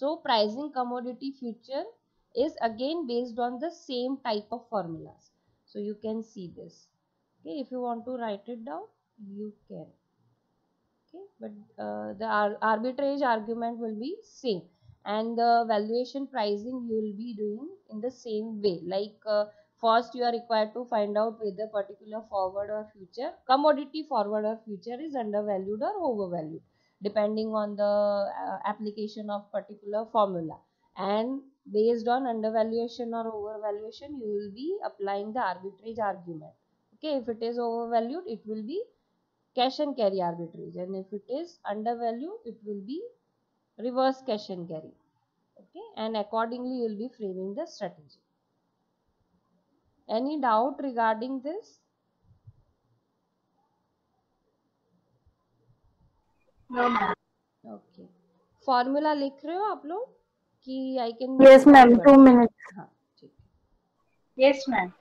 So pricing commodity future is again based on the same type of formulas. So you can see this. Okay, if you want to write it down, you can. Okay, but the arbitrage argument will be same, and the valuation pricing you will be doing in the same way. Like first you are required to find out whether particular forward or future commodity forward or future is undervalued or overvalued depending on the application of particular formula, and based on undervaluation or overvaluation you will be applying the arbitrage argument. Okay, if it is overvalued it will be cash and carry arbitrage, and if it is undervalued it will be reverse cash and carry. Okay, and accordingly you will be framing the strategy. Any doubt regarding this? No ma'am. Okay, formula लिख रहे हो आप लोग कि I can? Yes ma'am, 2 minutes. हाँ ठीक. Yes ma'am.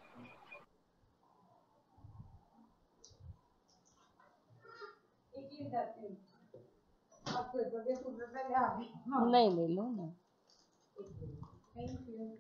नहीं ले लो ना. Thank you.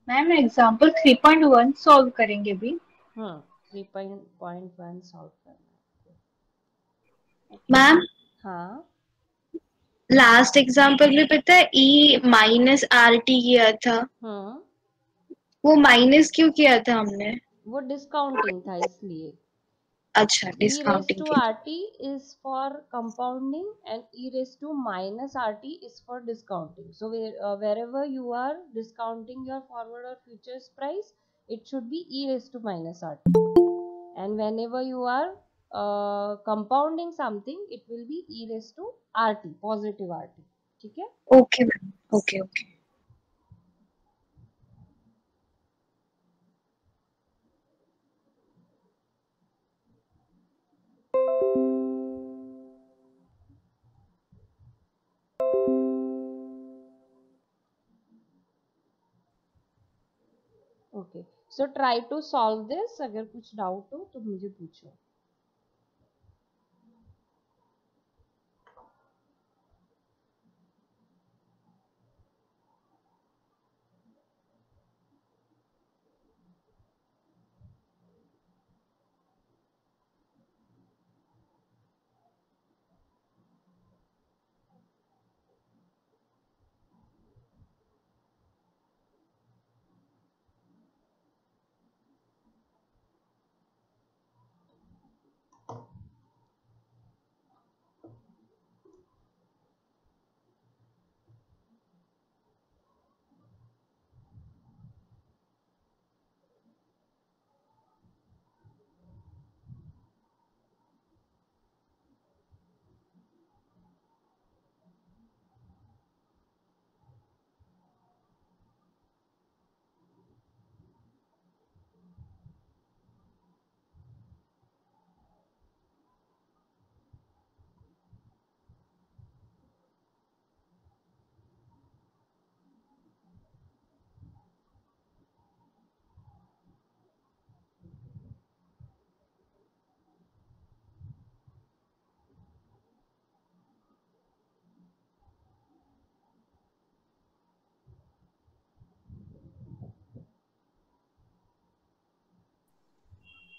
Ma'am example 3.1 solve करेंगे भी. 3.1 सॉल्व करना. मैम हाँ, लास्ट एग्जाम्पल में पता है E माइनस RT किया था, वो माइनस क्यों किया था हमने? वो डिस्काउंटिंग था इसलिए. अच्छा, e raised डिस्काउंटिंग to की. RT is for compounding and e raised to minus RT is for discounting. So wherever you are discounting your forward or futures price, it should be e raised to minus RT, and whenever you are compounding something, it will be e raised to RT, positive RT. ठीक है? Okay ma'am, okay okay. Okay, so try to solve this. अगर कुछ doubt हो तो मुझे पूछो.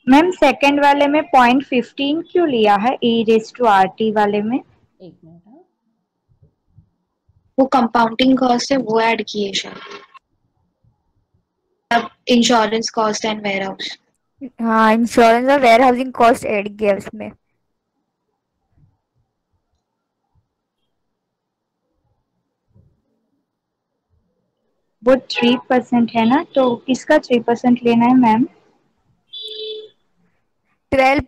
Ma'am second वाले में 0.15 क्यों लिया है e⁻rt वाले में? एक मिनट. हाँ, वो कंपाउंडिंग कॉस्ट है, वो ऐड किए शायद. अब insurance cost and warehouse. हाँ, इंश्योरेंस और वेयर हाउसिंग कॉस्ट ऐड किया उसमें. वो 3% है ना, तो किसका 3% लेना है ma'am? 12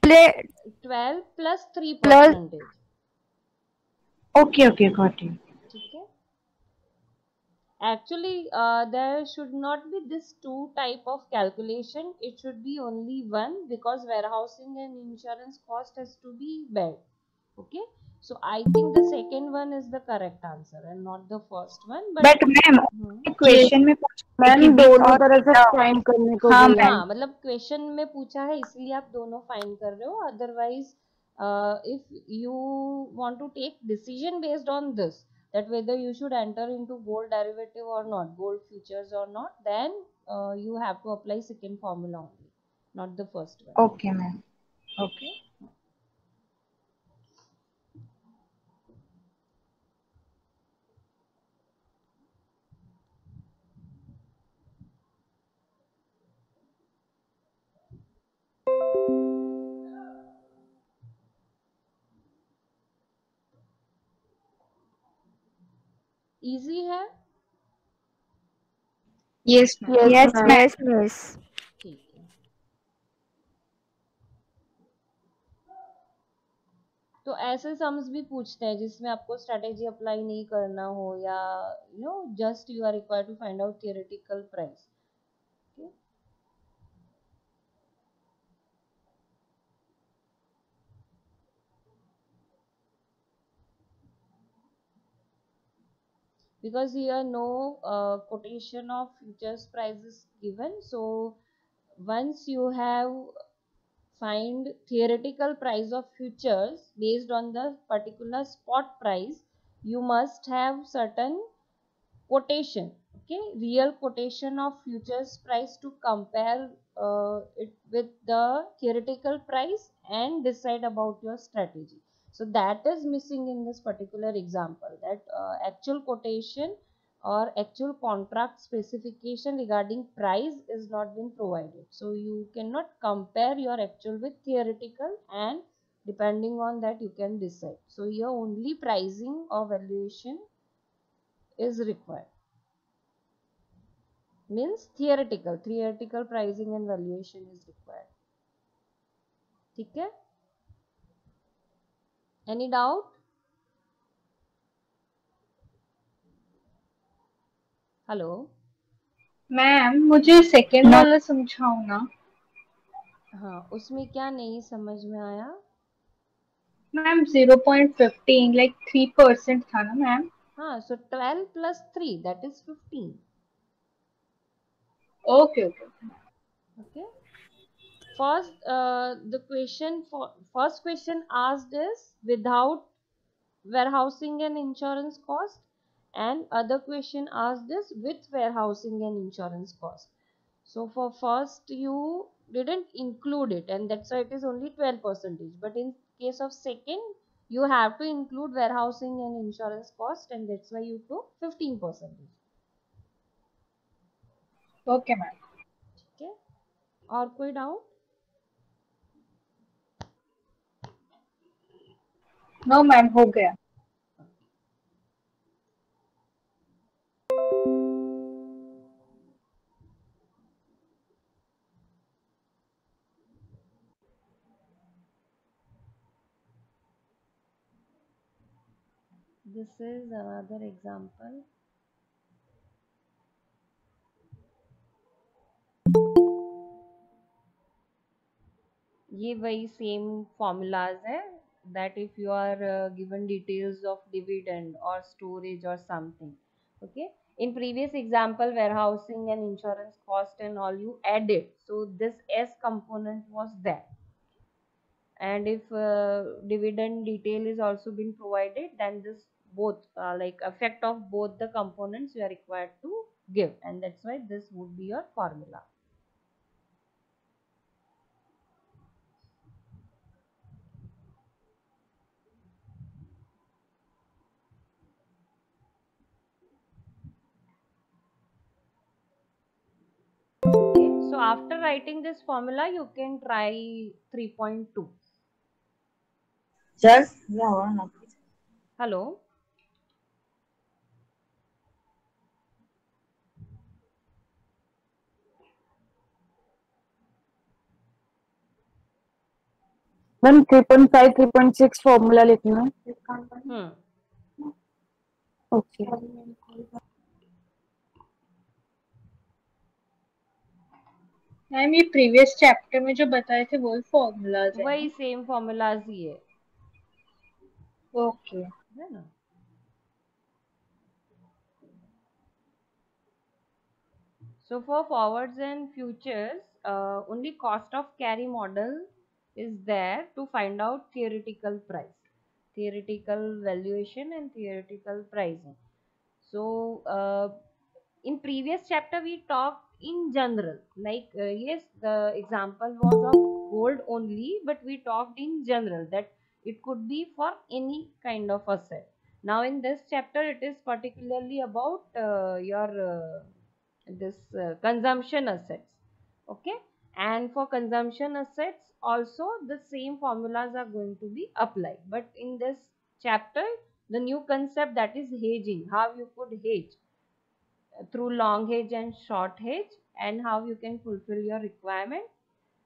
plus 3%। Okay okay, got it. ठीक है। Actually, there should not be this two type of calculation. It should be only one, because warehousing and insurance cost has to be bared. Okay. So I think the second one is the correct answer and not the first one. But ma'am question में पूछा है कि ma'am with दोनों or तरह से without। Fine करने को हाँ बोला है। मैम, हाँ, मतलब क्वेश्चन में पूछा है इसलिए आप दोनों फाइन कर रहे हो। Otherwise if you want to take decision based on this, that whether you should enter into gold derivative or not, gold futures or not, then you have to apply second formula only, not the first one. Okay ma'am, okay. Easy है। Yes ma'am. Yes ma'am. ठीक है। तो ऐसे sums भी पूछते हैं जिसमें आपको स्ट्रेटेजी अप्लाई नहीं करना हो, या just you are required to find out theoretical price. Because here no quotation of futures price is given, so once you have find theoretical price of futures based on the particular spot price, you must have certain quotation, okay, real quotation of futures price to compare it with the theoretical price and decide about your strategy. So that is missing in this particular example, that actual quotation or actual contract specification regarding price is not been provided. So you cannot compare your actual with theoretical, and depending on that you can decide. So here only pricing or valuation is required, means theoretical pricing and valuation is required. ठीक है। Any doubt? Hello ma'am मुझे second वाला समझाओ ना। हाँ, उसमें क्या नहीं समझ में आया? मैम 0.15 लाइक 3% था ना मैम। हाँ, so 12 plus 3 that is 15. Okay okay. Okay. First, the first question asked is without warehousing and insurance cost, and other question asked is with warehousing and insurance cost. So for first you didn't include it, and that's why it is only 12%. But in case of second, you have to include warehousing and insurance cost, and that's why you took 15%. Okay ma'am. ठीक है। और कोई doubt? No ma'am हो गया। This is another example. ये वही same formulas है, that if you are given details of dividend or storage or something, okay, in previous example warehousing and insurance cost and all you added, so this S component was there, and if dividend detail is also been provided, then this both like effect of both the components you are required to give, and that's why this would be your formula. Okay, so after writing this formula you can try 3.2. Hello. Ma'am 3.5 3.6 formula लिखना है। Okay ma'am ये previous chapter में जो बताए थे वो formulas है वही सेम फॉर्मूलाज ही है। ओके है ना। So for forwards and futures, only cost of carry model is there to find out theoretical price, theoretical valuation and theoretical pricing. So in previous chapter we talked in general, like yes, the example was of gold only, but we talked in general that it could be for any kind of asset. Now in this chapter it is particularly about your this consumption assets. Okay, and for consumption assets also the same formulas are going to be applied, but in this chapter the new concept, that is hedging, how you could hedge through long hedge and short hedge, and how you can fulfill your requirement,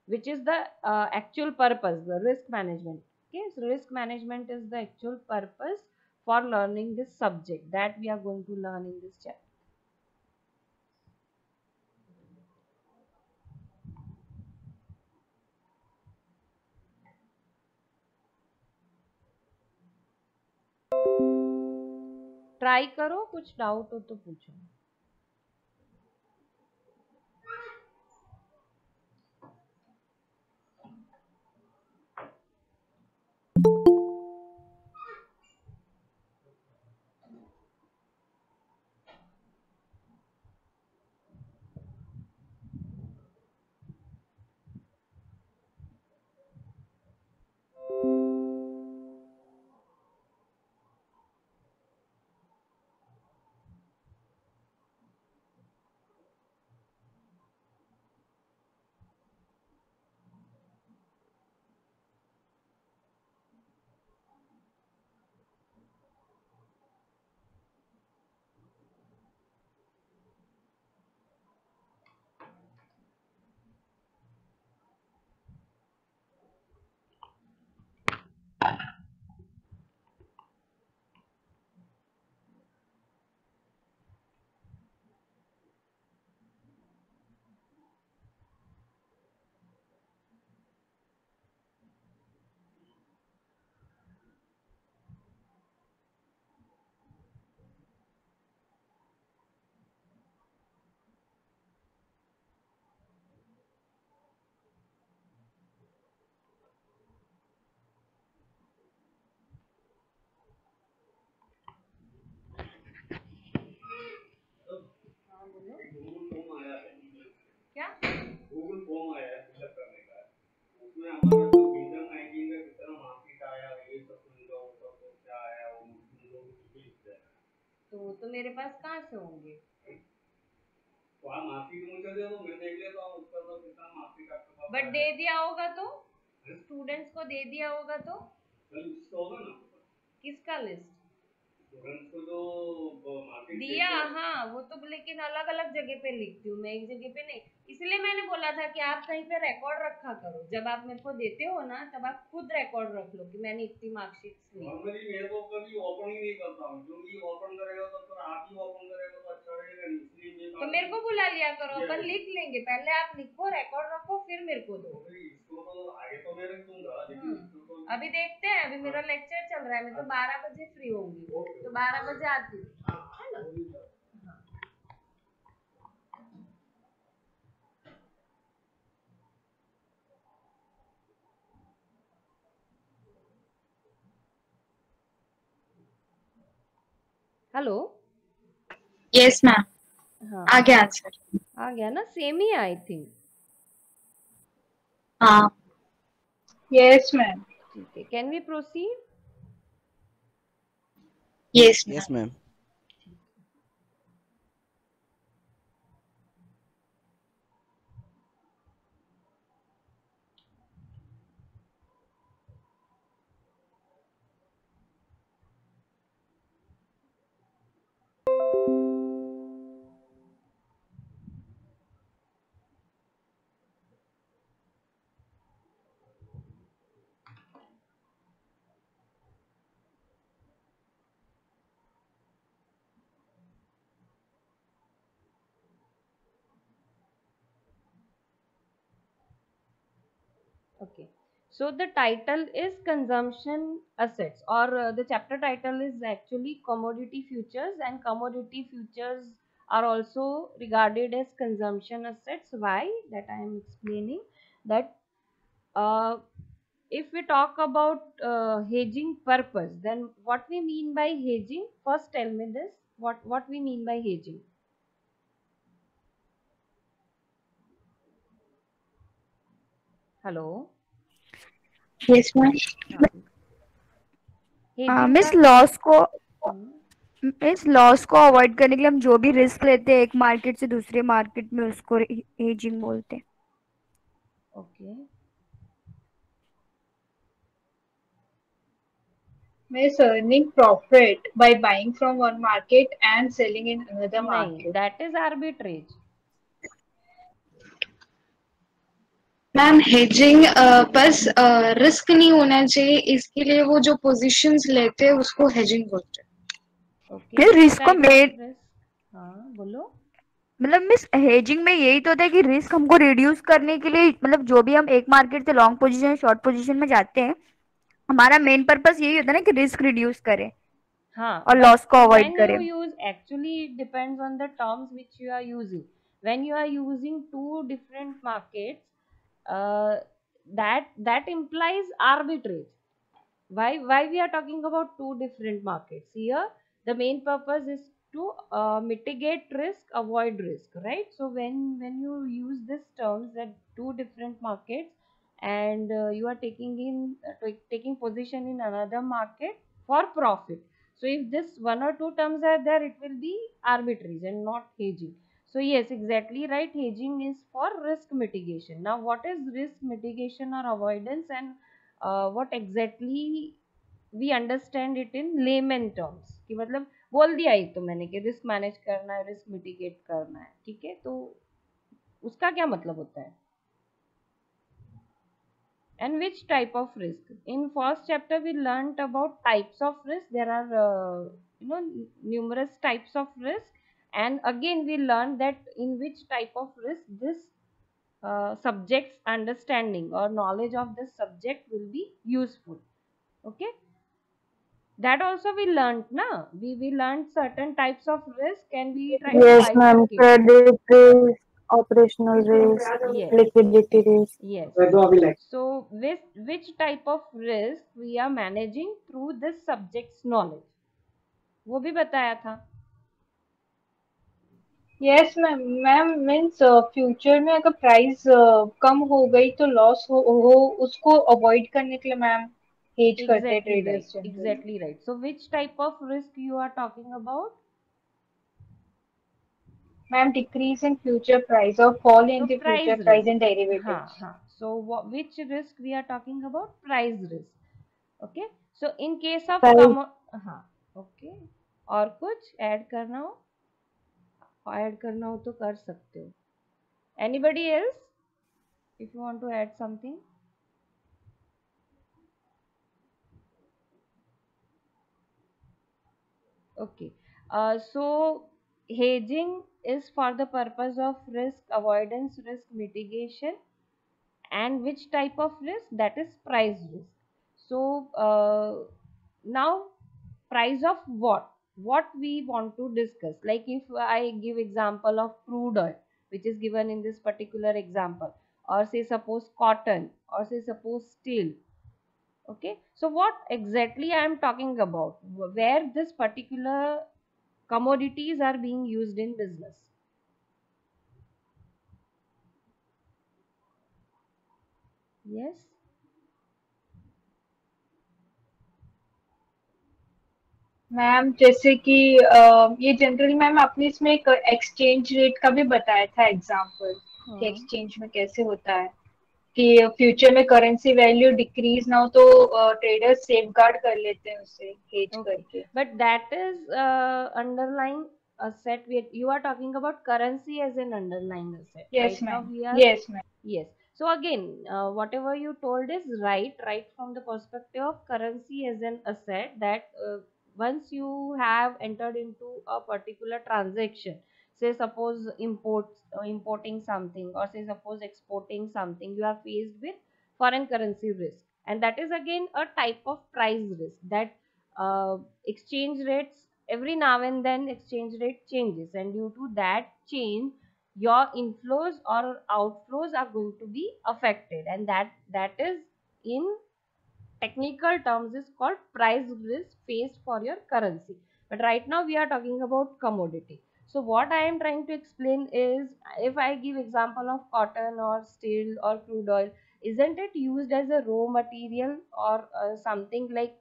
which is the actual purpose, the risk management. Okay, so risk management is the actual purpose for learning this subject that we are going to learn in this chapter. Try करो, कुछ doubt हो तो पूछो। क्या Google form आया है fill up करने का, उसमें हमारा जो इंडियन आईडी में कितना मार्केट आया ये सब सुनिएगा, वो सब तो क्या आया वो लोग डिटेल्स देना, तो मेरे पास कहाँ से होंगे? तो आप मार्केट मुझे दे दो, मैं देख लेता हूँ उसका तो कितना मार्केट आपके पास। बट दे दिया होगा तो स्टूडेंट्स को दे दिया होगा तो लिस्ट होगा ना, किसका लिस्ट? स्टूडेंट्स को जो मार्केट दिया, हाँ वो तो, लेकिन अलग अलग जगह पे लिखती हूँ मैं, एक जगह पे नहीं, इसलिए मैंने बोला था कि आप कहीं पे रिकॉर्ड रखा करो, जब आप मेरे को देते हो ना तब आप खुद रिकॉर्ड रख लो कि मैंने इतनी मार्कशीट ली। नॉर्मली मैं तो कभी ओपन ही नहीं करता हूँ, क्योंकि ओपन करेगा तो फिर आप ही ओपन करेगा तो अच्छा रहेगा नहीं, इसलिए तो मेरे को बुला लिया करो, अपन लिख लेंगे, पहले आप लिखो रिकॉर्ड रखो फिर मेरे को दो। इसको तो आगे तो मैं रख दूंगा, लेकिन अभी देखते हैं, अभी मेरा लेक्चर चल रहा है, मैं तो 12 बजे फ्री होंगी, तो 12 बजे आती हूँ, है ना। हेलो। यस मैम, हाँ आ गया आंसर। आ गया ना, सेम ही आई थिंक। हाँ यस मैम। ठीक है, can we proceed? Yes Yes, ma'am. Okay. So the title is consumption assets, or the chapter title is actually commodity futures, and commodity futures are also regarded as consumption assets. Why? That I am explaining that uh, if we talk about hedging purpose, then what we mean by hedging? First, tell me this. What we mean by hedging? Hello. Yes, ma'am. हाँ, hedging miss का loss को हम्म, इस loss को avoid करने के लिए हम जो भी रिस्क लेते हैं एक मार्केट से दूसरे मार्केट में उसको हेजिंग बोलते हैं. Okay. Means earning profit by buying from one market and selling in another नहीं, market. that is arbitrage. Ma'am hedging बस रिस्क नहीं होना चाहिए, इसके लिए वो जो पोजीशंस लेते हैं उसको हेजिंग बोलते हैं. ओके. which रिस्क को type of मेन risk? हाँ, बोलो. मतलब मिस हेजिंग में यही तो होता है कि रिस्क हमको रिड्यूस करने के लिए मतलब जो भी हम एक मार्केट से लॉन्ग पोजीशन शॉर्ट पोजीशन में जाते हैं हमारा मेन पर्पस यही होता है ना कि रिस्क रिड्यूस करें हाँ, और but लॉस को अवॉइड when you करें. use, actually it depends on the terms which you are using. When you are using two different markets, uh, that implies arbitrage. Why we are talking about two different markets here? The main purpose is to mitigate risk, avoid risk, right? So when you use this terms that two different markets, and you are taking position in another market for profit. So if this one or two terms are there, it will be arbitrage and not hedging. So yes, exactly right. Hedging is for risk mitigation. Now, what is risk mitigation or avoidance, and what exactly we understand it in layman terms? कि मतलब बोल दिया ही तो मैंने कि risk manage करना है, risk mitigate करना है, ठीक है, तो उसका क्या मतलब होता है? And which type of risk? In first chapter we learnt about types of risk. There are numerous types of risk, and again we learned that in which type of risk this subject's understanding or knowledge of this subject will be useful. Okay, that also we learnt na. We learnt certain types of risk, and we try to Yes, ma'am. bifurcate. Credit risk, operational risk, Yes, liquidity risk. yes. So which type of risk we are managing through this subject's knowledge, वो भी बताया था. Yes ma'am. Ma'am means future में अगर price कम हो गई तो loss हो उसको अवॉइड करने के लिए मैम हेज करते हैं Exactly right, traders generally. exactly right. So which type of risk you are talking about? Ma'am decrease in future price और fall in So the price future price risk. In हाँ, derivatives. हाँ. So which risk we are talking about? Price risk. Okay. So in case of Price. हाँ, okay. और कुछ add करना हो तो कर सकते हो. Anybody else, if you want to add something? Okay. So hedging is for the purpose of risk avoidance, risk mitigation, and which type of risk? That is price risk. So now, price of what? What we want to discuss? Like if I give example of crude oil, which is given in this particular example, or say suppose cotton, or say suppose steel. Okay, so what exactly I am talking about? Where this particular commodities are being used in business? Yes. Ma'am जैसे कि ये generally ma'am आपने इसमें एक exchange rate का भी बताया था एग्जांपल कि हाँ. एक्सचेंज में कैसे होता है कि फ्यूचर में करेंसी वैल्यू डिक्रीज ना हो तो ट्रेडर्स सेफ गार्ड कर लेते हैं उसे हेज Okay, करके. but that is underlying asset. You are talking about currency as an underlying asset. Yes Right now ma'am. we are, yes ma'am. yes. So again, whatever you told is right from the perspective of currency as an asset, that once you have entered into a particular transaction, say suppose importing something, or say suppose exporting something, you are faced with foreign currency risk, and that is again a type of price risk, that exchange rates, every now and then exchange rate changes, and due to that change your inflows or outflows are going to be affected, and that is in technical terms is called price risk faced for your currency. But right now we are talking about commodity. So what I am trying to explain is, if I give example of cotton or steel or crude oil, isn't it used as a raw material or something like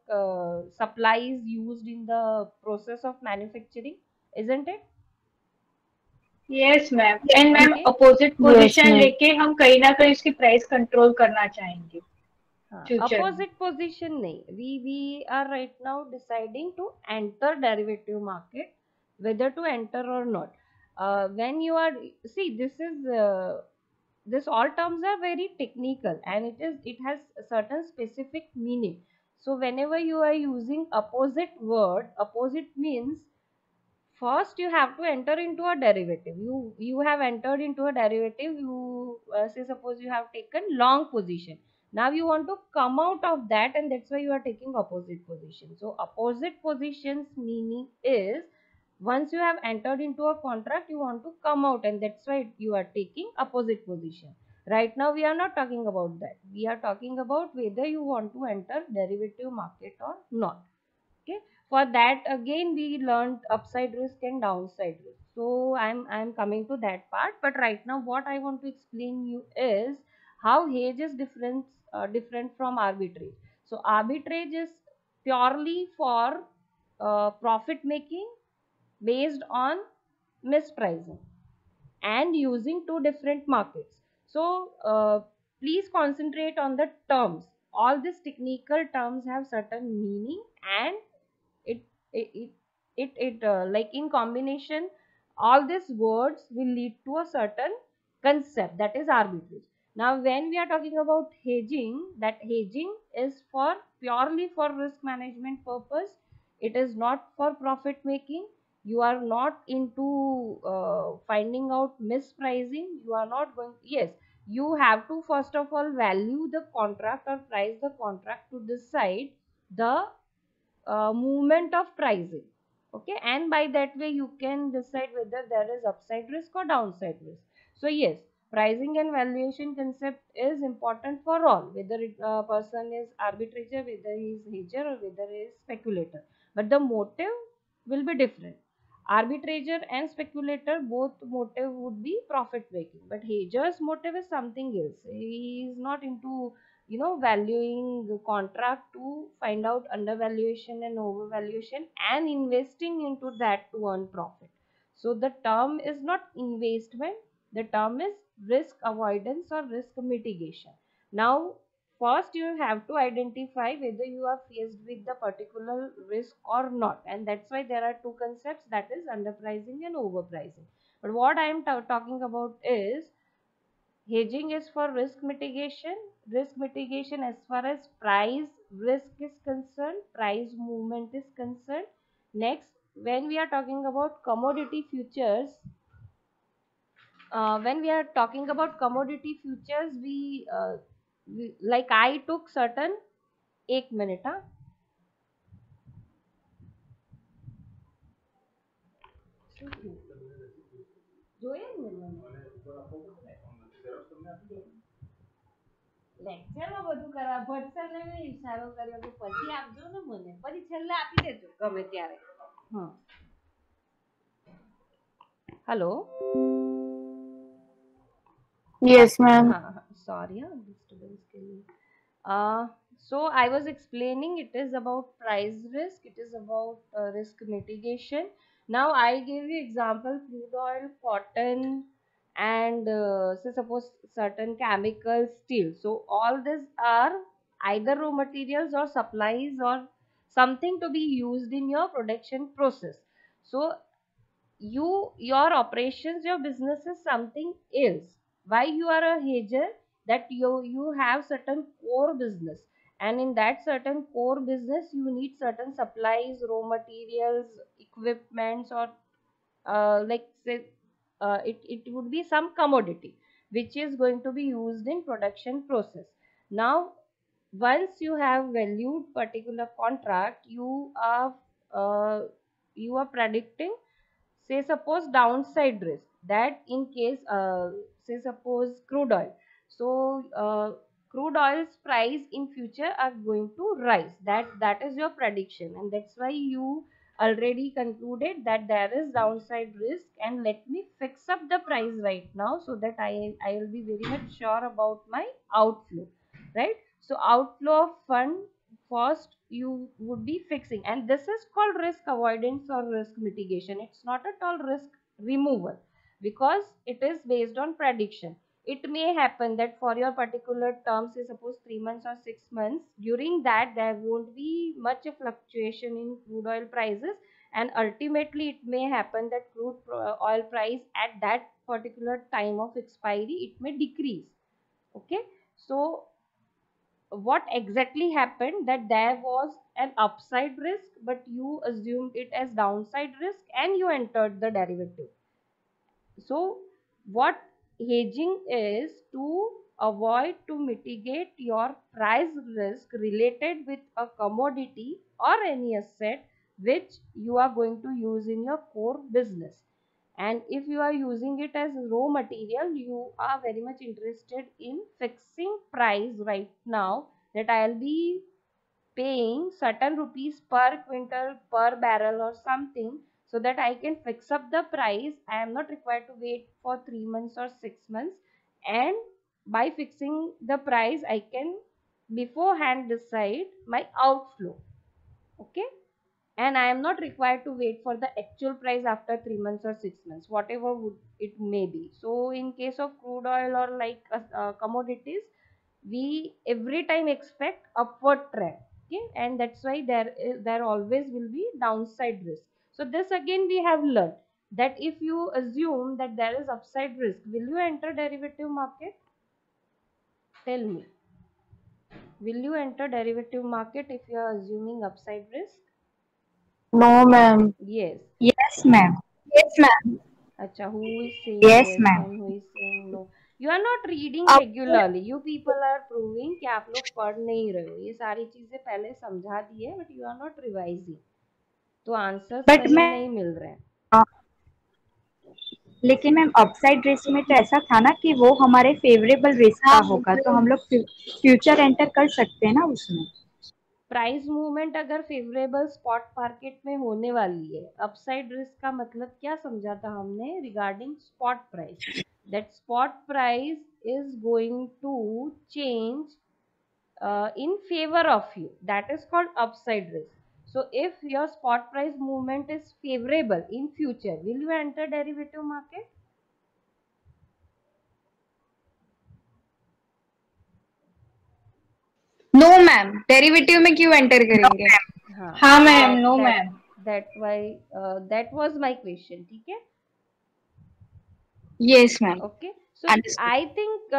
supplies used in the process of manufacturing, isn't it? Yes ma'am, and ma'am Okay. Opposite Yes, position ma'am. लेके हम कहीं ना कहीं उसकी price control करना चाहेंगे future में. Opposite position nahi, we are right now deciding to enter derivative market, whether to enter or not. When you are, see, this all terms are very technical, and it has a certain specific meaning. So whenever you are using opposite word, opposite means first you have to enter into a derivative. You have entered into a derivative. You say, suppose you have taken long position, now you want to come out of that, and that's why you are taking opposite position. So opposite positions meaning is, once you have entered into a contract, you want to come out, and that's why you are taking opposite position. Right now we are not talking about that. We are talking about whether you want to enter derivative market or not. Okay, for that again we learned upside risk and downside risk, so I'm coming to that part. But right now what I want to explain you is how hedge is different from arbitrage. So arbitrage is purely for profit making based on mispricing and using two different markets. So please concentrate on the terms. All these technical terms have certain meaning, and it it it, like in combination, all these words will lead to a certain concept, that is arbitrage. Now when we are talking about hedging, that hedging is for purely for risk management purpose. It is not for profit making. You are not into finding out mispricing. You are not going, yes, you have to first of all value the contract or price the contract to decide the movement of pricing. Okay, and by that way you can decide whether there is upside risk or downside risk. So yes, pricing and valuation concept is important for all, whether person is arbitrator, whether he is hedger, or whether he is speculator, but the motive will be different. Arbitrator and speculator, both motive would be profit making, but hedger's motive is something else. He is not into valuing the contract to find out undervaluation and overvaluation and investing into that to earn profit. So the term is not investment, the term is risk avoidance or risk mitigation. Now first you have to identify whether you are faced with the particular risk or not, and that's why there are two concepts, that is underpricing and overpricing. But what I am talking about is hedging is for risk mitigation. Risk mitigation as far as price risk is concerned, price movement is concerned. Next, when we are talking about commodity futures, when we are talking about commodity futures, we like I took certain 1 minute. જોઈએ ને મને લેક્ચરમાં બધું કરવા ભટસર ને ઈશારો કર્યો કે પછી આપજો ને મને, પછી છેલ્લે આપી દેજો ગમે ત્યારે. હા, hello. Yes, ma'am. Sorry, disturbance के लिए. So I was explaining, it is about price risk, it is about risk mitigation. Now I give you example crude oil, cotton, and say suppose certain chemicals, steel. So all these are either raw materials or supplies or something to be used in your production process. So your operations, your business is something else. Why you are a hedger? That you have certain core business, and in that certain core business you need certain supplies, raw materials, equipments, or like say it would be some commodity which is going to be used in production process. Now, once you have valued particular contract, you are predicting, say suppose downside risk, that in case say suppose crude oil, so crude oil's price in future are going to rise, that is your prediction, and that's why you already concluded that there is downside risk, and let me fix up the price right now so that I will be very much sure about my outflow, right? So outflow of fund first you would be fixing, and this is called risk avoidance or risk mitigation. It's not at all risk removal, because it is based on prediction. It may happen that for your particular term, say suppose 3 months or 6 months, during that there won't be much of fluctuation in crude oil prices, and ultimately it may happen that oil price at that particular time of expiry it may decrease. Okay, so what exactly happened, that there was an upside risk but you assumed it as downside risk and you entered the derivative. So what hedging is, to avoid, to mitigate your price risk related with a commodity or any asset which you are going to use in your core business. And if you are using it as raw material, you are very much interested in fixing price right now, that I'll be paying certain rupees per quintal, per barrel or something, so that I can fix up the price. I am not required to wait for 3 months or 6 months, and by fixing the price I can beforehand decide my outflow. Okay, and I am not required to wait for the actual price after 3 months or 6 months, whatever would it may be. So in case of crude oil or like commodities, we every time expect upward trend. Okay, and that's why there always will be downside risk. So this again we have learned, that if you assume that there is upside risk, will you enter derivative market? Tell me, will you enter derivative market if you are assuming upside risk? No, ma'am. Yes. Yes, ma'am. Yes, ma'am. Acha, who is saying Yes, yes ma'am. and who is saying no? You are not reading अब regularly. You people are proving कि आप लोग पढ़ नहीं रहे हो. ये सारी चीजें पहले समझा दी है, but you are not revising. तो आंसर बट सही मैं नहीं मिल रहे हैं. लेकिन मैम अपसाइड रिस्क में तो ऐसा था ना कि वो हमारे फेवरेबल रिस्क का हाँ होगा, तो हम लोग फ्यूचर एंटर कर सकते हैं ना उसमें। प्राइस मूवमेंट अगर फेवरेबल स्पॉट मार्केट में होने वाली है, अपसाइड रिस्क का मतलब क्या समझा था हमने regarding spot price, that spot price is going to change in favor of you, that is called upside risk. So if your spot price movement is favorable in future, will you enter derivative market? No ma'am, derivative में क्यों enter करेंगे? हाँ ma'am, no ma'am. That why that was my question. ठीक है? Yes, ma'am. Okay. So Understood. I think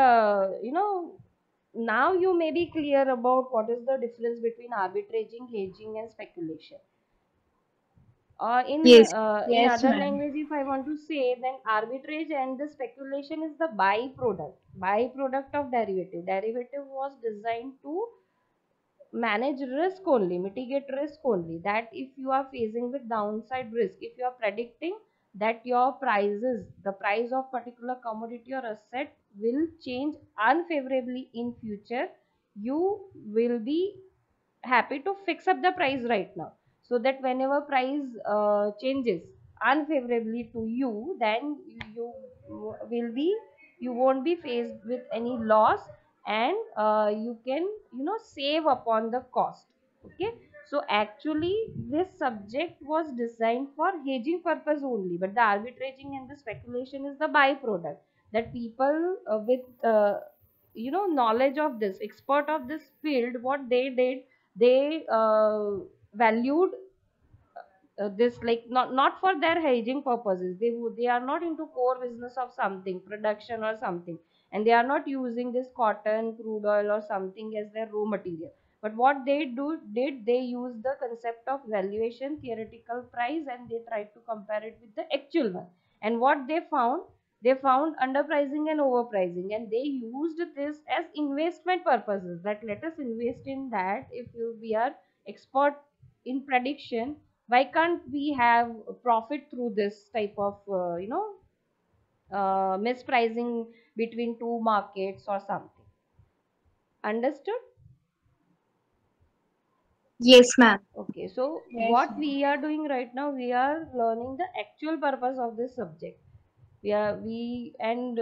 now you may be clear about what is the difference between arbitraging, hedging, and speculation. Yes. In Yes, other ma'am. language, if I want to say, then arbitrage and the speculation is the byproduct of derivative. Derivative was designed to manage risk only, mitigate risk only. That if you are facing with downside risk, if you are predicting that your prices, the price of particular commodity or asset will change unfavorably in future, you will be happy to fix up the price right now, so that whenever price changes unfavorably to you, then you will be, you won't be faced with any loss, and you can save upon the cost. Okay, so actually this subject was designed for hedging purpose only, but the arbitraging and the speculation is the byproduct, that people with knowledge of this, expert of this field, what they did, they valued this, like not for their hedging purposes. They are not into core business of something production or something, and they are not using this cotton, crude oil or something as their raw material. But what they they use the concept of valuation, theoretical price, and they try to compare it with the actual one. And what they found, They found underpricing and overpricing, and they used this as investment purposes, that let us invest in that. If we are expert in prediction, why can't we have profit through this type of mispricing between two markets or something? Understood? Yes, ma'am. Okay, so Yes, what we are doing right now, we are learning the actual purpose of this subject. We and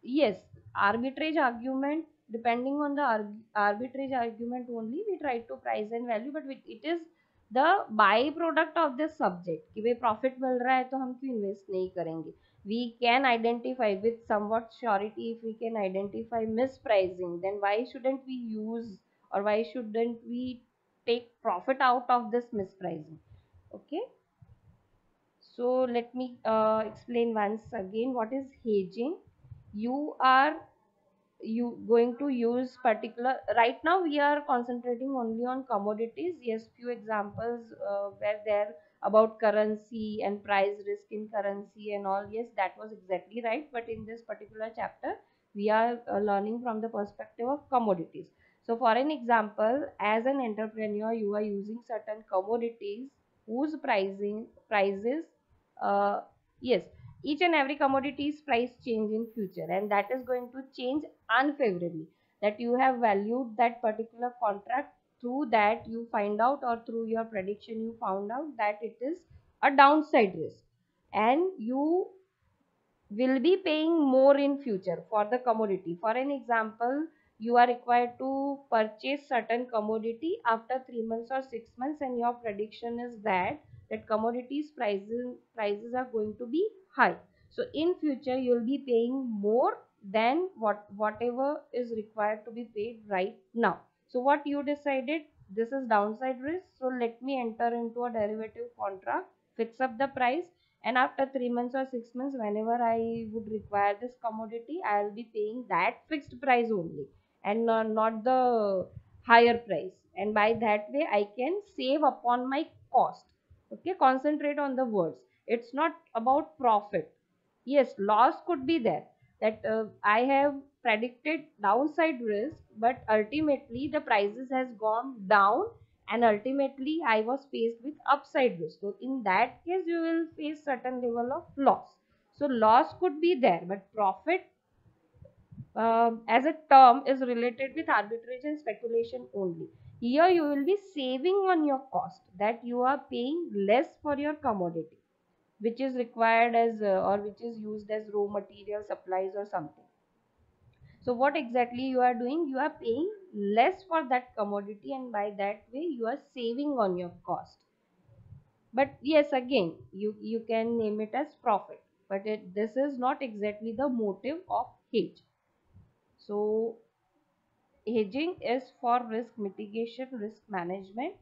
yes, arbitrage argument, depending on the arbitrage argument only, we try to price and value, but it is the byproduct of this subject कि भाई profit मिल रहा है तो हम क्यों invest नहीं करेंगे. We can identify with somewhat surety, if we can identify mispricing, then why shouldn't we use, or why shouldn't we take profit out of this mispricing? Okay, so let me explain once again what is hedging. You are going to use particular, right now we are concentrating only on commodities. Yes, few examples were there about currency and price risk in currency and all. Yes, that was exactly right, but in this particular chapter we are learning from the perspective of commodities. So for an example, as an entrepreneur, you are using certain commodities whose prices yes, each and every commodity's price change in future, and that is going to change unfavorably. That you have valued that particular contract, through that you find out, or through your prediction you found out that it is a downside risk, and you will be paying more in future for the commodity. For an example, you are required to purchase certain commodity after 3 months or 6 months, and your prediction is that commodities prices are going to be high. So in future you will be paying more than whatever is required to be paid right now. So what you decided, this is downside risk, so let me enter into a derivative contract, fix up the price, and after 3 months or 6 months, whenever I would require this commodity, I will be paying that fixed price only, and not the higher price, and by that way I can save upon my cost. Okay, concentrate on the words. It's not about profit. Yes, loss could be there, that I have predicted downside risk, but ultimately the prices has gone down, and ultimately I was faced with upside risk. So in that case you will face certain level of loss. So loss could be there, but profit as a term is related with arbitrage and speculation only. Here you will be saving on your cost, that you are paying less for your commodity which is required as or which is used as raw material supplies or something. So what exactly you are doing, you are paying less for that commodity, and by that way you are saving on your cost. But yes, again you can name it as profit, but this is not exactly the motive of hedge. So hedging is for risk mitigation, risk management.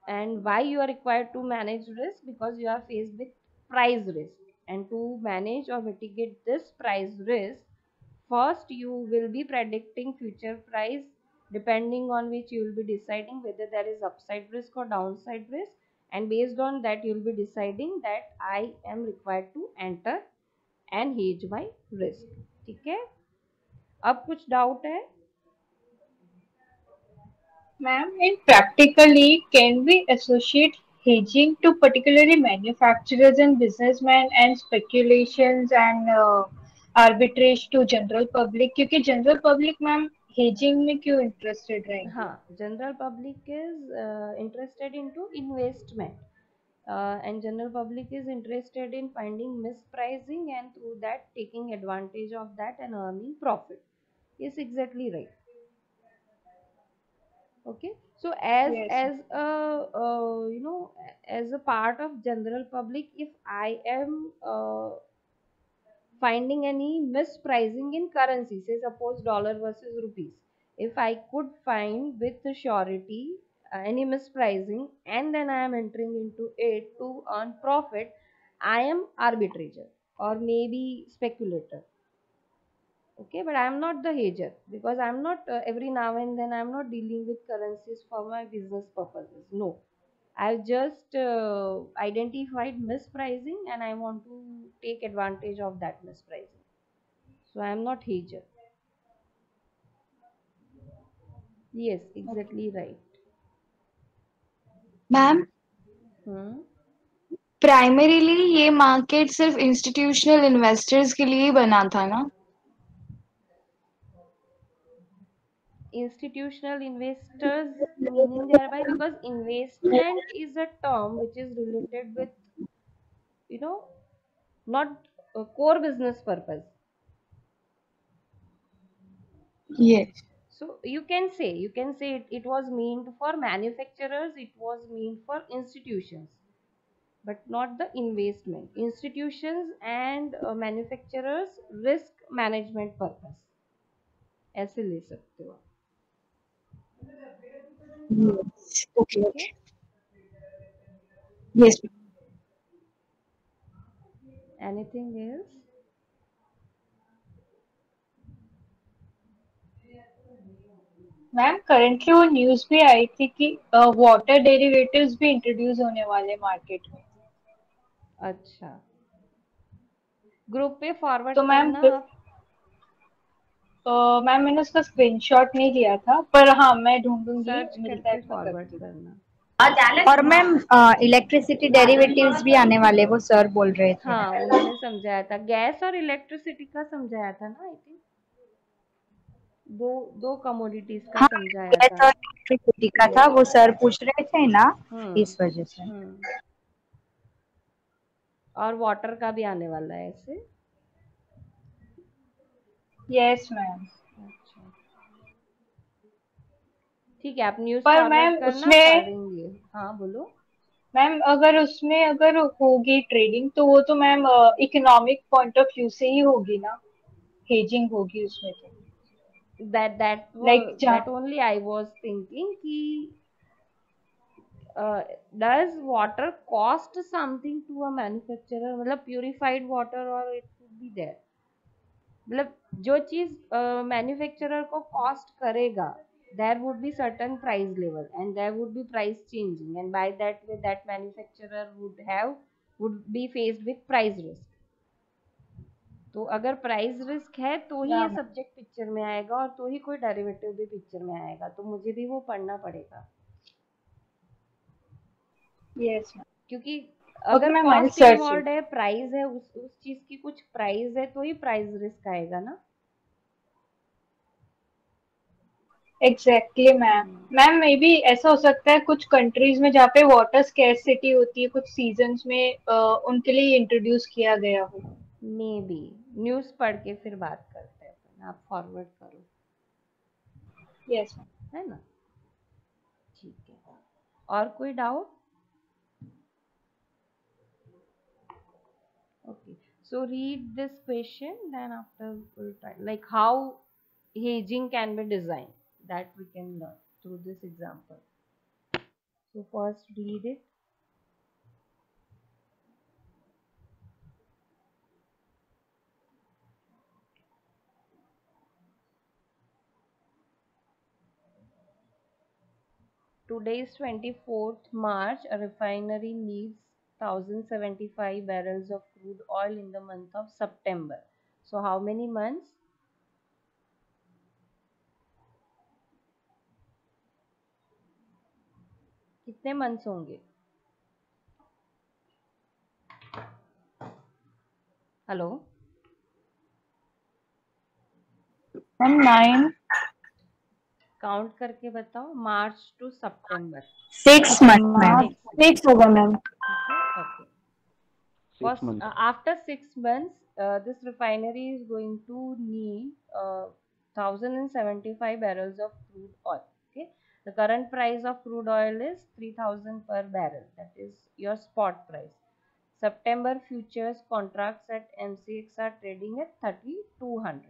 And why you are required to manage risk? Because you are faced with price risk, and to manage or mitigate this price risk, first you will be predicting future price, depending on which you will be deciding whether there is upside risk or downside risk, and based on that you will be deciding that I am required to enter and hedge my risk. ठीक है, अब कुछ doubt है? ma'am. And practically, can we associate hedging to particularly manufacturers and businessmen and speculations and arbitrage to general public? क्योंकि general public ma'am hedging में क्यों interested रहेंगे? हाँ, general public is interested into investment, and general public is interested in finding mispricing, and through that taking advantage of that and earning profit. Yes, exactly right. Okay, so Yes. as a as a part of general public, if I am finding any mispricing in currency, say suppose dollar versus rupees, if I could find with surety any mispricing, and then I am entering into it to earn profit, I am arbitrator or maybe speculator. Okay, but I am not the hedger, because I am not every now and then I am not dealing with currencies for my business purposes. No, I've just identified mispricing and I want to take advantage of that mispricing. So I am not hedger. Yes, exactly right. Ma'am primarily ये market सिर्फ institutional investors के लिए ही बना था ना? Institutional investors meaning thereby, because investment is a term which is related with, you know, not a core business purpose. Yes. So you can say it was meant for manufacturers, it was meant for institutions, but not the investment. Institutions and manufacturers risk management purpose, ऐसे ले सकते हो. Yes. Okay. Okay. Yes. Anything else? Ma'am currently वो news भी आई थी कि water derivatives भी introduce होने वाले मार्केट में. अच्छा, ग्रुप पे फॉरवर्ड तो मैम करना आप. मैम मैंने उसका स्क्रीनशॉट नहीं लिया था, पर हाँ मैं ढूंढूंगी, सर्च मिलता है करके तो मैं फॉरवर्ड करती हूँ. करना. और मैम इलेक्ट्रिसिटी डेरिवेटिव्स भी आने वाले, वो सर बोल रहे थे. हाँ, उन्होंने समझाया था, गैस और इलेक्ट्रिसिटी का समझाया था ना, आई थिंक दो दो कमोडिटीज का हाँ, समझाया गैस था. और इलेक्ट्रिसिटी का था, वो सर पूछ रहे थे ना, हम्म इस वजह से. हम्म और वाटर का भी आने वाला है ऐसे. Yes ma'am. अच्छा, ठीक है, आप न्यूज पर फॉरवर्ड मैम करना, उसमें, पढ़ेंगे. हाँ बोलो. मैम अगर उसमें अगर होगी ट्रेडिंग तो वो तो ma'am economic point of view से ही होगी ना, हेजिंग होगी उसमें तो. that लाइक जहाँ, that only I was thinking कि does water cost something to a manufacturer, मतलब purified water, or it would be there. मतलब जो चीज मैन्युफैक्चरर को कॉस्ट करेगा, there would be certain price level and there would be price changing, and by that way that manufacturer would be faced with price risk. तो अगर price risk है तो ही या ये मैम. सब्जेक्ट पिक्चर में आएगा और तो ही कोई डेरिवेटिव भी पिक्चर में आएगा, तो मुझे भी वो पढ़ना पड़ेगा. Yes ma'am. क्योंकि ओके अगर ma'am, I will cost search it. Involve है, प्राइस है, उस चीज की कुछ प्राइस है, तो ही प्राइस रिस्क आएगा ना. Exactly ma'am. Ma'am may be ऐसा हो सकता है कुछ कंट्रीज में जहाँ पे वाटर स्कैरसिटी होती है कुछ सीजन्स में, उनके लिए इंट्रोड्यूस किया गया हो. May be. न्यूज पढ़ के फिर बात करते हैं अपन, आप फॉरवर्ड करो. Yes ma'am. है ना, ठीक है. और कोई doubt? Okay, so read this question, then after we'll try like how hedging can be designed, that we can learn through this example. So first read it. Today is 24th March. A refinery needs 1075 barrels of crude oil in the month of September. So how many months? कितने months होंगे? Hello ma'am 9 count करके बताओ, March two सितंबर. 6 month ma'am. 6 होगा ma'am. Okay. First, after 6 months, this refinery is going to need 1075 barrels of crude oil. Okay, the current price of crude oil is 3000 per barrel. That is your spot price. September futures contracts at MCX are trading at 3200.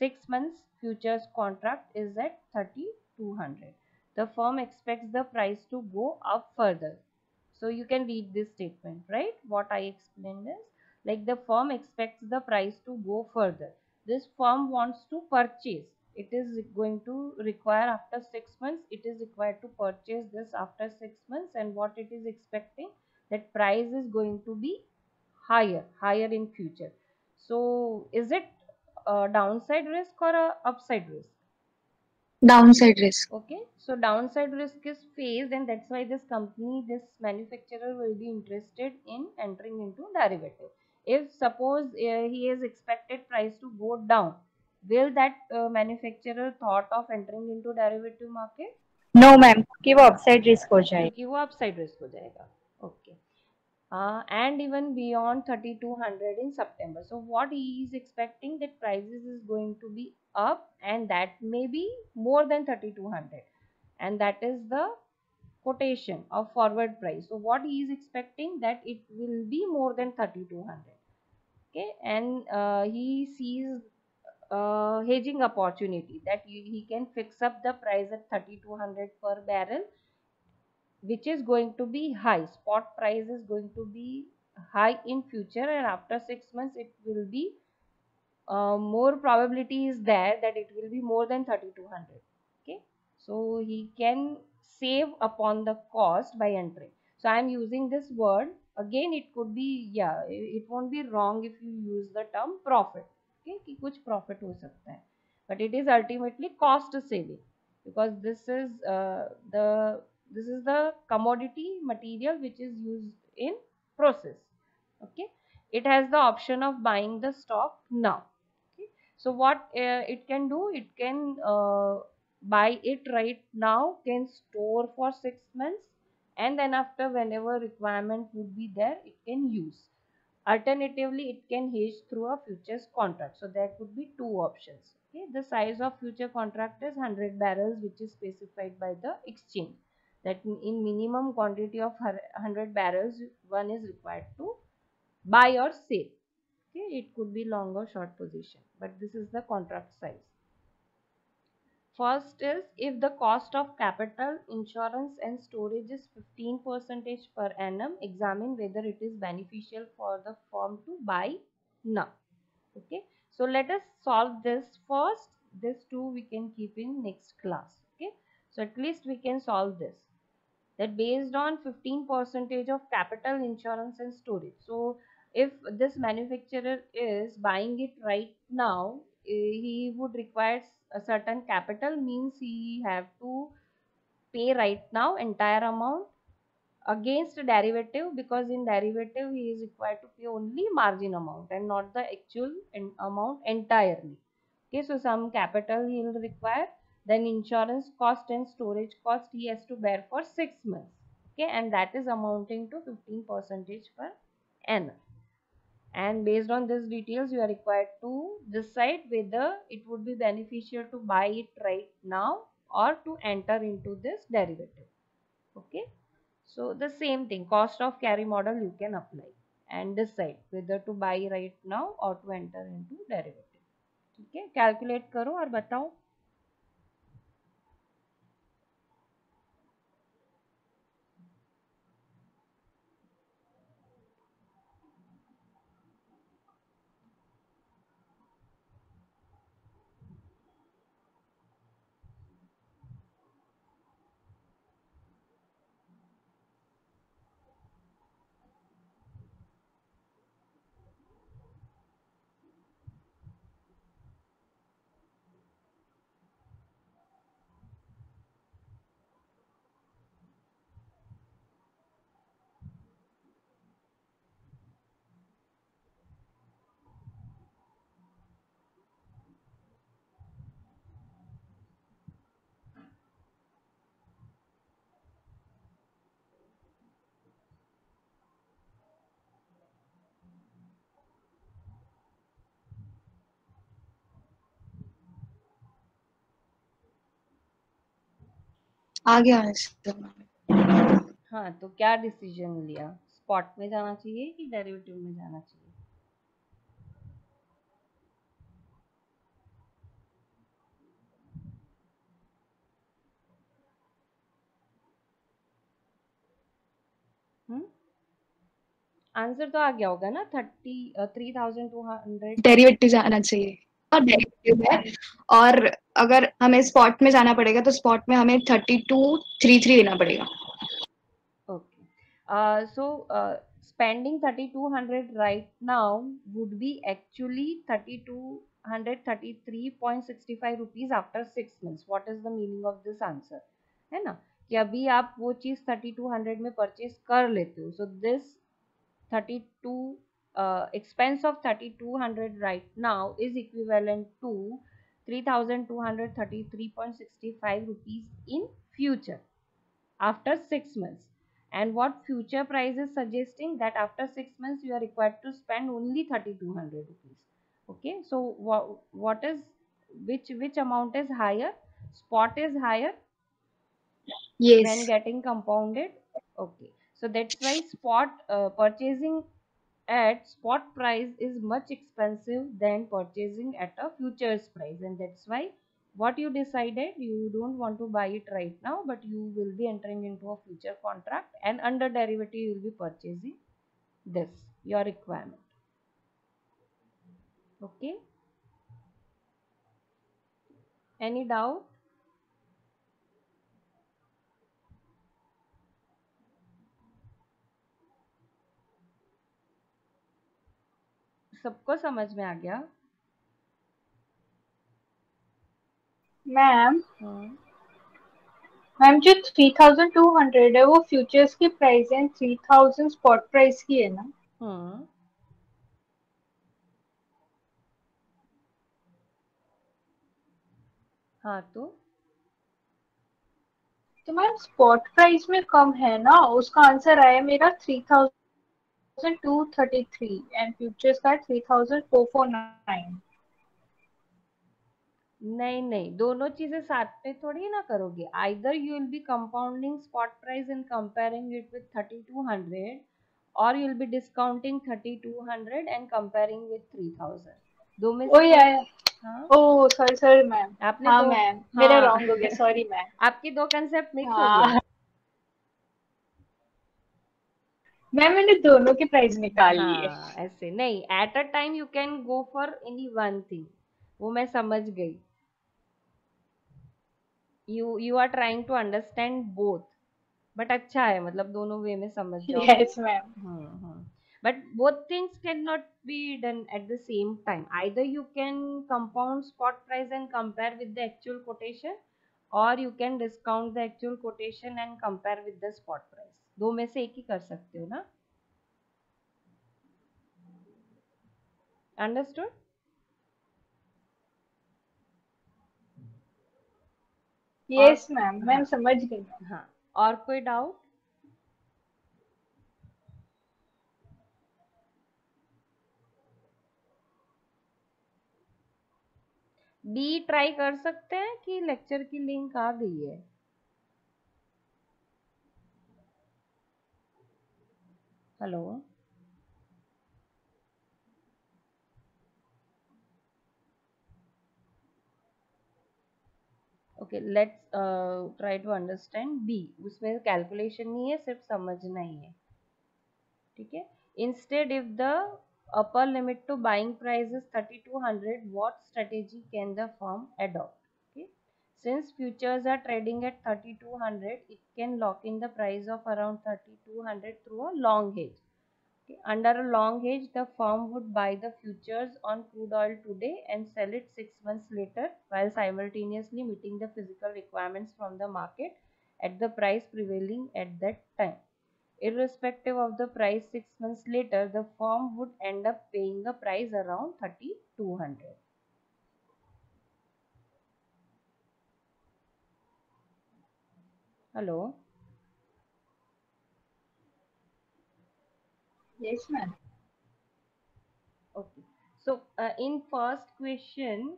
6 months futures contract is at 3200. The firm expects the price to go up further. So you can read this statement, right? What I explained is like the firm expects the price to go further. This firm wants to purchase. it is going to require after 6 months, it is required to purchase this after 6 months, and what it is expecting, that price is going to be higher in future. So is it a downside risk or a upside risk? Downside risk. Okay, so downside risk is faced, and that's why this company, this manufacturer will be interested in entering into derivative. If suppose he is expected price to go down, will that manufacturer thought of entering into derivative market? No ma'am, कि वो upside risk हो जाए. क्योंकि वो upside risk हो जाएगा. Okay. And even beyond 3200 in September. So what he is expecting, that prices is going to be up, and that may be more than 3200, and that is the quotation of forward price. So what he is expecting, that it will be more than 3200. Okay, and he sees hedging opportunity, that he can fix up the price at 3200 per barrel, which is going to be high. Spot price is going to be high in future, and after 6 months it will be more probability is there that it will be more than 3200. Okay, so he can save upon the cost by entering. So I am using this word again. It could be, yeah, it won't be wrong if you use the term profit. Okay, कि कुछ profit हो सकता है, but it is ultimately cost saving, because this is the commodity material which is used in process. Okay, it has the option of buying the stock now. Okay, so what it can do, it can buy it right now, can store for 6 months, and then after, whenever requirement would be there, it can use. Alternatively, it can hedge through a futures contract. So there could be two options. Okay, the size of future contract is 100 barrels, which is specified by the exchange, that in minimum quantity of 100 barrels one is required to buy or sell. Okay, it could be long or short position, but this is the contract size. First is, if the cost of capital, insurance and storage is 15% per annum, examine whether it is beneficial for the firm to buy now. Okay, so let us solve this first. This two we can keep in next class. Okay, so at least we can solve this, that based on 15% of capital, insurance and storage. So if this manufacturer is buying it right now, he would require a certain capital, means he have to pay right now entire amount against derivative, because in derivative he is required to pay only margin amount and not the actual amount entirely. Okay, so some capital he will require, then insurance cost and storage cost he has to bear for 6 months. Okay, and that is amounting to 15% per annum. And based on these details, you are required to decide whether it would be beneficial to buy it right now or to enter into this derivative. Okay, so the same thing, cost of carry model you can apply and decide whether to buy right now or to enter into derivative. ठीक है, calculate करो और बताओ. आ गया answer. हाँ, तो क्या decision लिया, स्पॉट में जाना चाहिए कि डेरिवेटिव में जाना चाहिए? आंसर तो आ गया होगा ना, 33,200 डेरिवेटिव जाना चाहिए. डेरिवेटिव है, और अगर हमें स्पॉट में जाना पड़ेगा तो स्पॉट में हमें 3233 देना पड़ेगा. Okay. So spending 3200 right now would be actually 3233.65 rupees after 6 months. What is the meaning of this answer? है ना कि अभी आप वो चीज 3200 में परचेज कर लेते हो. So this 32 expense of 3200 right now is equivalent to 3233.65 rupees in future after 6 months. And what future price is suggesting that after 6 months you are required to spend only 3200 rupees. Okay, so what is which amount is higher? Spot is higher Yes. when getting compounded. Okay, so that's why spot purchasing at spot price is much expensive than purchasing at a futures price, and that's why what you decided, you don't want to buy it right now, but you will be entering into a future contract, and under derivative you will be purchasing this your requirement. Okay, any doubt? सबको समझ में आ गया? Ma'am ma'am जो 3200 है वो futures की price है, 3000 spot price की है ना? हाँ, तो मैम स्पॉट प्राइस में कम है ना, उसका आंसर आया मेरा 3233 एंड फ्यूचर्स का 3449. नहीं, दोनों चीजें साथ में थोड़ी ना करोगे. Either you will be compounding spot price and comparing it with 3200, और you will be discounting 3200 and comparing with 3000. दो में से ओह सॉरी मैम. आपने हाँ दो, मैम मेरा रॉन्ग हो गया, सॉरी मैम. आपकी दो कंसेप्ट मिक्स हो गया. मैम मैंने दोनों की प्राइस निकाल ली है. ऐसे नहीं, at a time you can go for any one thing. वो मैं समझ गई. you are trying to understand both, but अच्छा है, मतलब दोनों वे में समझ जाओ. Yes ma'am. But both things cannot be done at the same time. Either you can compound spot price and compare with the actual quotation, or you can discount the actual quotation and compare with the spot price. दो में से एक ही कर सकते हो ना? Understood? Yes ma'am, ma'am समझ गई. हाँ, और कोई डाउट? डी ट्राई कर सकते हैं कि लेक्चर की लिंक आ गई है? Hello, okay, let's try to understand B. उसमें कैलकुलेशन नहीं है, सिर्फ समझना ही है. ठीक है. Instead if the upper limit to buying price is 3200, what strategy can the firm adopt? Okay, since futures are trading at 3200, it can lock in the price of around 3200 through a long hedge. Okay. Under a long hedge, the firm would buy the futures on crude oil today and sell it 6 months later, while simultaneously meeting the physical requirements from the market at the price prevailing at that time. Irrespective of the price 6 months later, the firm would end up paying a price around 3200. Hello? Yes ma'am. Okay. So in first question,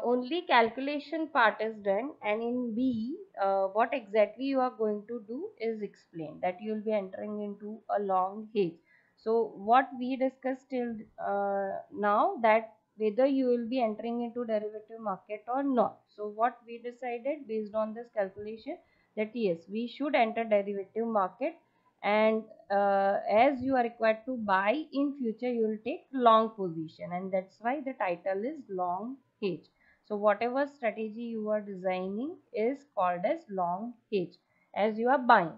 only calculation part is done, and in B, what exactly you are going to do is explained, that you will be entering into a long hedge. So what we discussed till now, that whether you will be entering into derivative market or not. So what we decided based on this calculation, that yes, we should enter derivative market, and as you are required to buy in future, you will take long position, and that's why the title is long hedge. So whatever strategy you are designing is called as long hedge, as you are buying.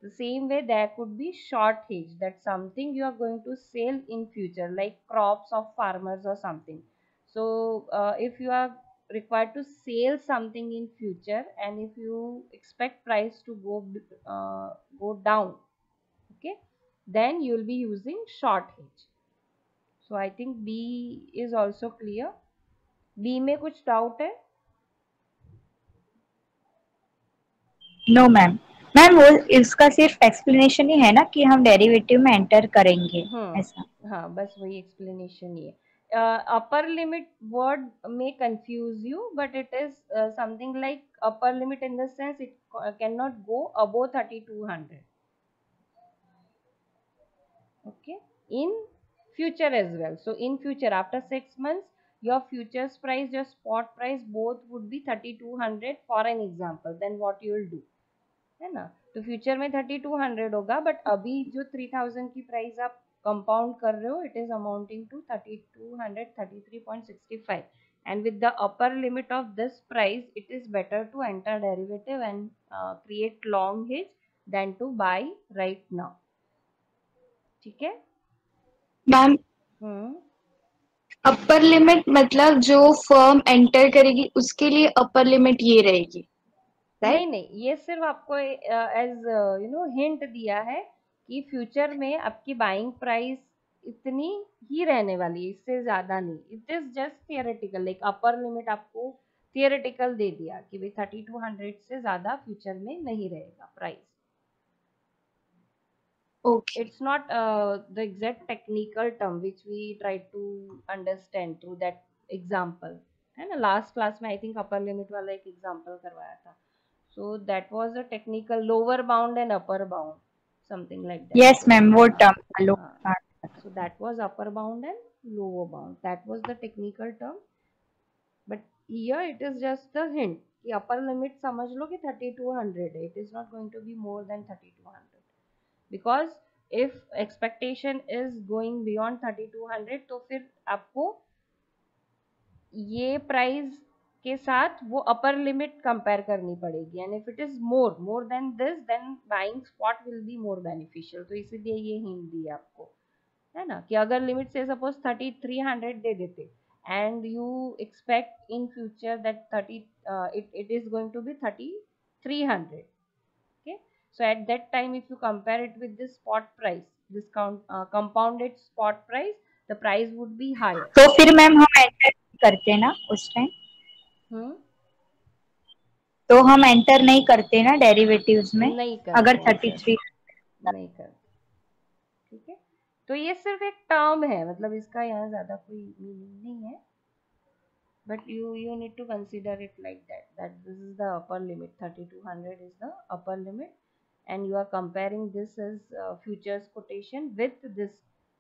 The same way there could be short hedge, that's something you are going to sell in future, like crops of farmers or something. So if you are required to sell something in future, and if you expect price to go down, okay, then you will be using short hedge. So I think B is also clear. B में कुछ doubt है? No ma'am. Ma'am वो इसका सिर्फ explanation ही है ना कि हम डेरिवेटिव में एंटर करेंगे ऐसा। हाँ, बस वही एक्सप्लेनेशन ही है। Upper limit word may confuse you, but it is something like upper limit in the sense it cannot go above 3200. Okay, in future as well. So in future, after 6 months, your futures price, your spot price both would be 3200 for an example. Then what you will do, है ना? तो future में 3200 होगा, but अभी जो 3000 की price आप compound कर रहे हो, it is amounting to 3233.65, and with the upper limit of this price, it is better to enter derivative and create long hedge than to buy right now. ठीक है मैम? अपर लिमिट मतलब जो firm enter करेगी उसके लिए upper limit ये रहेगी, right? नहीं, ये सिर्फ आपको एज हिंट दिया है कि फ्यूचर में आपकी बाइंग प्राइस इतनी ही रहने वाली है, इससे ज्यादा नहीं. It is just theoretical, like upper limit आपको थियोरेटिकल दे दिया कि भाई 3200 से ज्यादा फ्यूचर में नहीं रहेगा price. Okay. It's not the exact technical term which we try to understand through that example. है ना, लास्ट क्लास में आई थिंक अपर लिमिट वाला एक एग्जांपल करवाया था. So that was a technical lower bound and upper bound, something like that. Yes ma'am, वो term so that was upper bound and lower bound, that was the technical term. But here it is just a hint कि upper limit समझ लो कि 3200 है, it is not going to be more than 3200. Because if expectation is going beyond 3200, तो फिर आपको ये price के साथ वो अपर लिमिट कंपेयर करनी पड़ेगी, and if it is more than this, then buying spot will be more beneficial. तो इसीलिए ये हिंट दी आपको, है ना, कि अगर लिमिट से सपोज 3300 दे देते and you expect in future that it is going to be 3300. Okay, so at that time if you compare it with this spot price, compounded spot price, the price would be higher. तो फिर ma'am हम enter करते ना उस time? तो हम enter नहीं करते ना डेरिवेटिव्स में? नहीं करते, अगर 33 नहीं करते. ठीक है, तो ये सिर्फ एक टर्म है, मतलब इसका यहाँ ज्यादा कोई मीनिंग नहीं है, but you need to consider it like that this is the upper limit, 3200 is the upper limit, and you are comparing this as futures quotation with this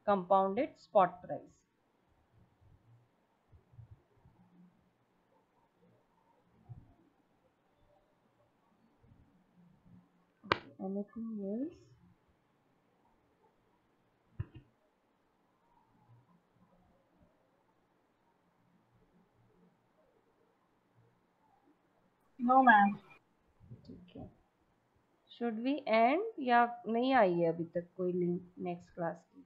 compounded spot price. Okay, anything else? No ma'am. ठीक है, should we and या नहीं आई है अभी तक कोई link next class की?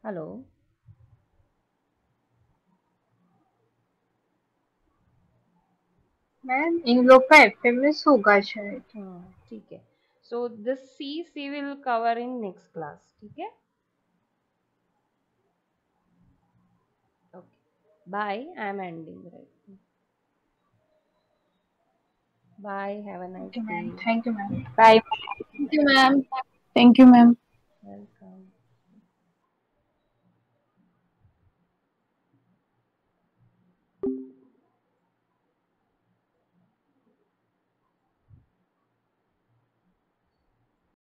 Hello ma'am इन लोग का एफएमएस होगा शायद. ठीक है, so this see will cover in next class. ठीक है, okay, bye, I am ending right. Bye, have a nice day. Thank you ma'am. Bye. Thank you, ma'am. Thank you, ma'am.